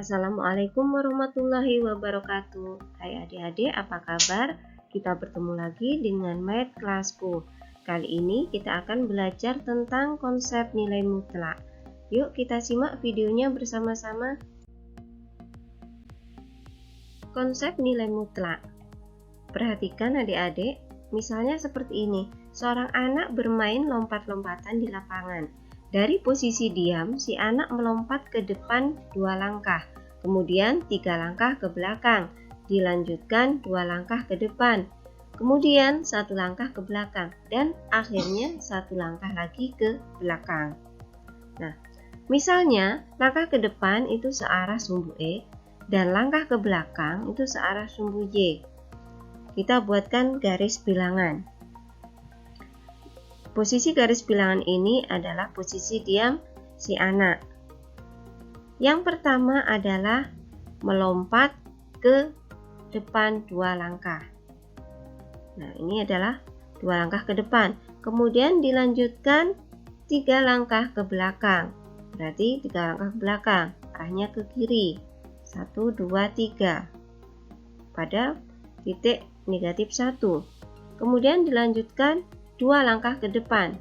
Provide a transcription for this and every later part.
Assalamualaikum warahmatullahi wabarakatuh. Hai adik-adik, apa kabar? Kita bertemu lagi dengan Math Kelasku. Kali ini kita akan belajar tentang konsep nilai mutlak. Yuk kita simak videonya bersama-sama. Konsep nilai mutlak. Perhatikan adik-adik, misalnya seperti ini. Seorang anak bermain lompat-lompatan di lapangan. Dari posisi diam, si anak melompat ke depan 2 langkah, kemudian 3 langkah ke belakang, dilanjutkan 2 langkah ke depan, kemudian 1 langkah ke belakang, dan akhirnya 1 langkah lagi ke belakang. Nah, misalnya langkah ke depan itu searah sumbu X, dan langkah ke belakang itu searah sumbu Y. Kita buatkan garis bilangan. Posisi garis bilangan ini adalah posisi diam si anak. Yang pertama adalah melompat ke depan 2 langkah. Nah, ini adalah 2 langkah ke depan. Kemudian dilanjutkan 3 langkah ke belakang. Berarti 3 langkah ke belakang, arahnya ke kiri. 1, 2, 3. Pada titik negatif 1. Kemudian dilanjutkan 2 langkah ke depan,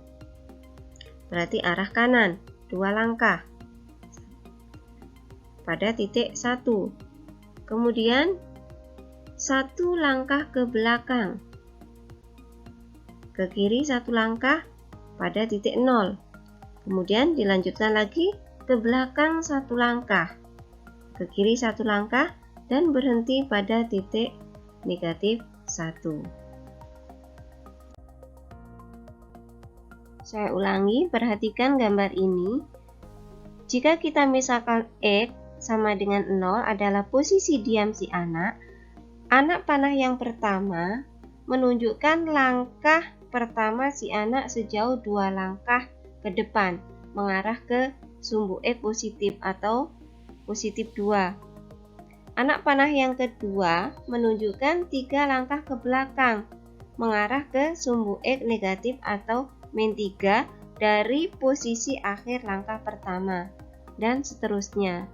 berarti arah kanan, 2 langkah pada titik 1. Kemudian 1 langkah ke belakang, ke kiri 1 langkah pada titik 0. Kemudian dilanjutkan lagi ke belakang 1 langkah, ke kiri 1 langkah, dan berhenti pada titik negatif 1. Saya ulangi, perhatikan gambar ini. Jika kita misalkan X sama dengan 0 adalah posisi diam si anak, anak panah yang pertama menunjukkan langkah pertama si anak sejauh 2 langkah ke depan, mengarah ke sumbu X positif atau positif 2. Anak panah yang kedua menunjukkan 3 langkah ke belakang, mengarah ke sumbu X negatif atau min 3 dari posisi akhir langkah pertama, dan seterusnya.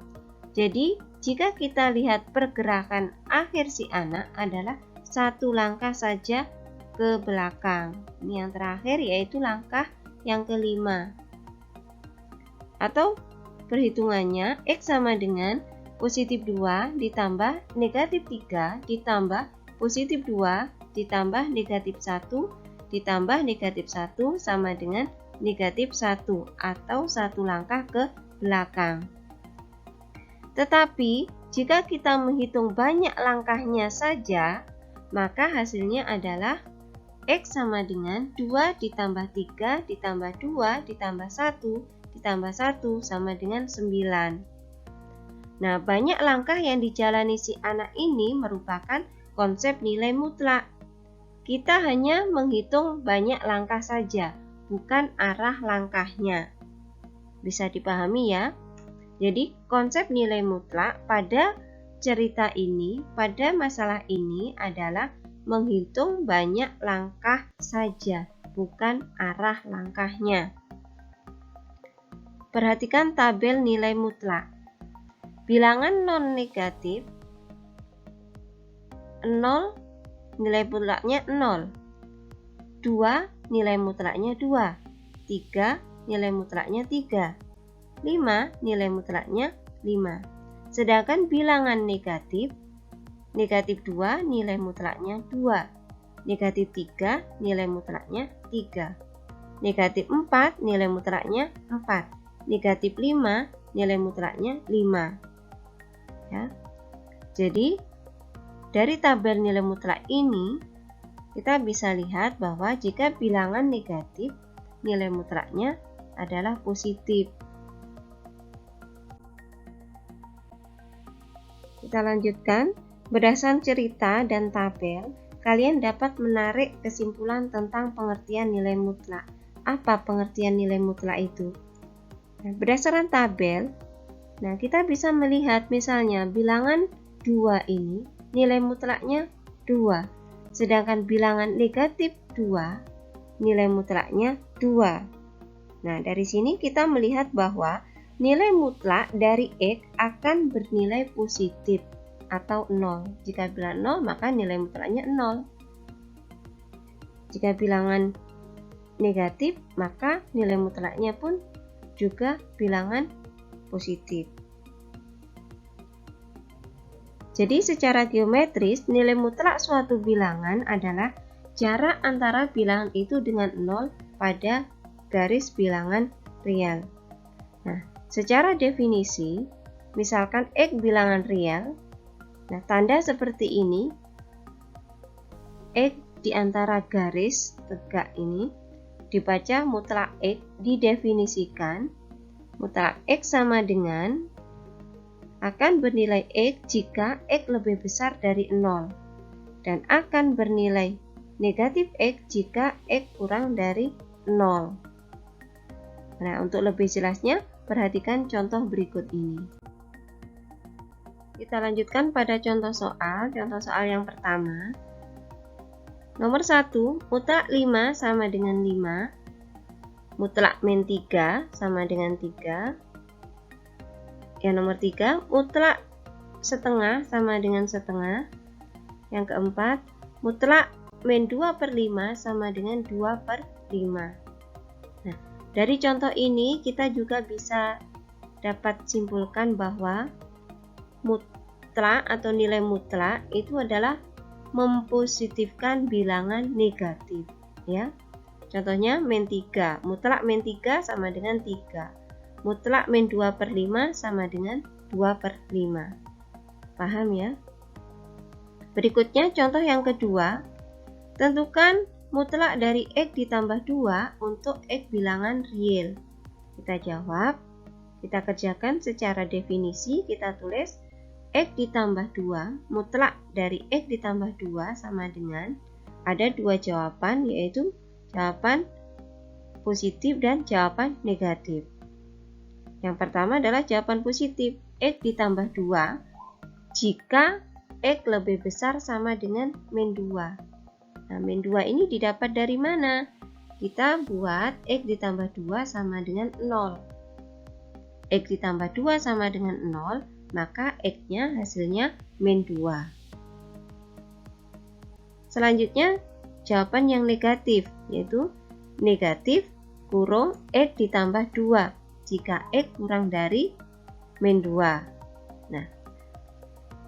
Jadi, jika kita lihat pergerakan akhir si anak adalah 1 langkah saja ke belakang. Ini yang terakhir, yaitu langkah yang kelima. Atau perhitungannya, X sama dengan positif 2 ditambah negatif 3 ditambah positif 2 ditambah negatif 1 ditambah negatif 1 sama dengan negatif 1 atau 1 langkah ke belakang. Tetapi jika kita menghitung banyak langkahnya saja, maka hasilnya adalah X sama dengan 2 ditambah 3 ditambah 2 ditambah 1 ditambah 1 sama dengan 9. Nah, banyak langkah yang dijalani si anak ini merupakan konsep nilai mutlak. Kita hanya menghitung banyak langkah saja, bukan arah langkahnya. Bisa dipahami ya? Jadi konsep nilai mutlak pada cerita ini, pada masalah ini adalah menghitung banyak langkah saja, bukan arah langkahnya. Perhatikan tabel nilai mutlak. Bilangan non negatif 0, nilai mutlaknya 0. 2, nilai mutlaknya 2. 3, nilai mutlaknya 3. 5, nilai mutlaknya 5. Sedangkan bilangan negatif 2, nilai mutlaknya 2. Negatif 3, nilai mutlaknya 3. Negatif 4, nilai mutlaknya 4. Negatif 5, nilai mutlaknya 5. Ya. Jadi, dari tabel nilai mutlak ini, kita bisa lihat bahwa jika bilangan negatif, nilai mutlaknya adalah positif. Kita lanjutkan. Berdasarkan cerita dan tabel, kalian dapat menarik kesimpulan tentang pengertian nilai mutlak. Apa pengertian nilai mutlak itu? Nah, berdasarkan tabel, kita bisa melihat misalnya bilangan 2 ini nilai mutlaknya 2, sedangkan bilangan negatif 2 nilai mutlaknya 2. Nah, dari sini kita melihat bahwa nilai mutlak dari X akan bernilai positif atau 0. Jika bilangan 0, maka nilai mutlaknya 0. Jika bilangan negatif, maka nilai mutlaknya pun juga bilangan positif. Jadi secara geometris, nilai mutlak suatu bilangan adalah jarak antara bilangan itu dengan 0 pada garis bilangan real. Nah, secara definisi, misalkan X bilangan real, nah tanda seperti ini, X di antara garis tegak ini, dibaca mutlak X didefinisikan, mutlak X sama dengan akan bernilai X jika X lebih besar dari 0, dan akan bernilai negatif X jika X kurang dari 0. Nah, untuk lebih jelasnya, perhatikan contoh berikut ini. Kita lanjutkan pada contoh soal yang pertama. Nomor 1, mutlak 5 sama dengan 5, mutlak min 3 sama dengan 3. Yang nomor 3, mutlak setengah sama dengan setengah. Yang keempat, mutlak min 2/5 sama dengan 2/5. Nah, dari contoh ini kita juga bisa dapat simpulkan bahwa mutlak atau nilai mutlak itu adalah mempositifkan bilangan negatif, ya. Contohnya min 3, mutlak min 3 sama dengan 3. Mutlak min 2/5 sama dengan 2/5. Paham ya? Berikutnya contoh yang kedua. Tentukan mutlak dari X ditambah 2 untuk X bilangan real. Kita jawab, kita kerjakan secara definisi, kita tulis X ditambah 2, mutlak dari X ditambah 2 sama dengan, ada dua jawaban, yaitu jawaban positif dan jawaban negatif. Yang pertama adalah jawaban positif, X ditambah 2 jika X lebih besar sama dengan min 2. Nah, min 2 ini didapat dari mana? Kita buat X ditambah 2 sama dengan 0. X ditambah 2 sama dengan 0, maka X-nya hasilnya min 2. Selanjutnya, jawaban yang negatif, yaitu negatif kurung X ditambah 2 jika X kurang dari min 2. Nah,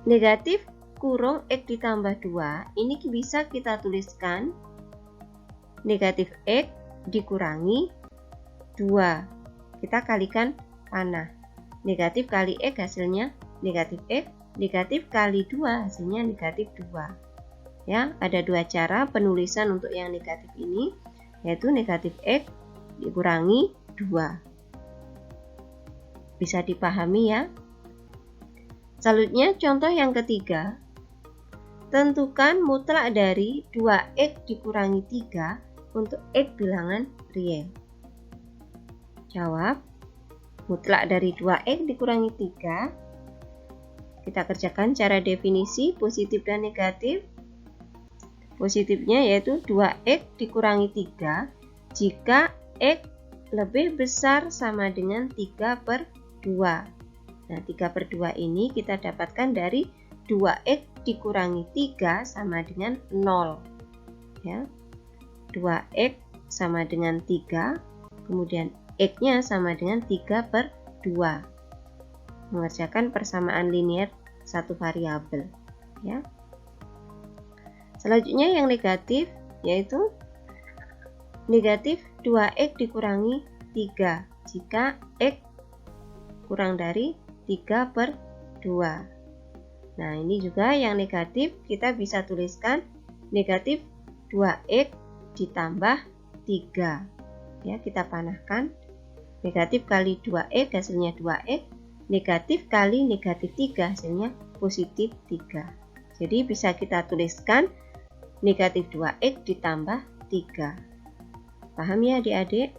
negatif kurung X ditambah 2, ini bisa kita tuliskan negatif X dikurangi 2. Kita kalikan panah. Negatif kali X hasilnya negatif X, negatif kali 2 hasilnya negatif 2. Ya, ada dua cara penulisan untuk yang negatif ini, yaitu negatif X dikurangi 2. Bisa dipahami ya? Selanjutnya contoh yang ketiga. Tentukan mutlak dari 2X dikurangi 3 untuk X bilangan real. Jawab, mutlak dari 2X dikurangi 3. Kita kerjakan cara definisi positif dan negatif. Positifnya yaitu 2X dikurangi 3 jika X lebih besar sama dengan 3/2. Nah, 3/2 ini kita dapatkan dari 2X dikurangi 3 sama dengan 0. Ya. 2X sama dengan 3, kemudian X-nya sama dengan 3/2. Mengerjakan persamaan linear satu variabel. Ya. Selanjutnya yang negatif, yaitu negatif 2X dikurangi 3 jika X kurang dari 3/2. Nah, ini juga yang negatif, kita bisa tuliskan negatif 2X ditambah 3. Ya, kita panahkan. Negatif kali 2X hasilnya 2X, negatif kali negatif 3 hasilnya positif 3. Jadi bisa kita tuliskan negatif 2X ditambah 3. Paham ya adik-adik?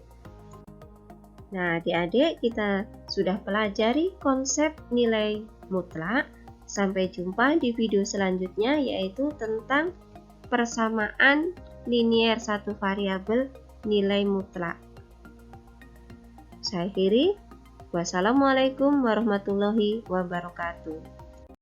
Nah, adik-adik kita sudah pelajari konsep nilai mutlak. Sampai jumpa di video selanjutnya, yaitu tentang persamaan linear satu variabel nilai mutlak. Saya akhiri. Wassalamualaikum warahmatullahi wabarakatuh.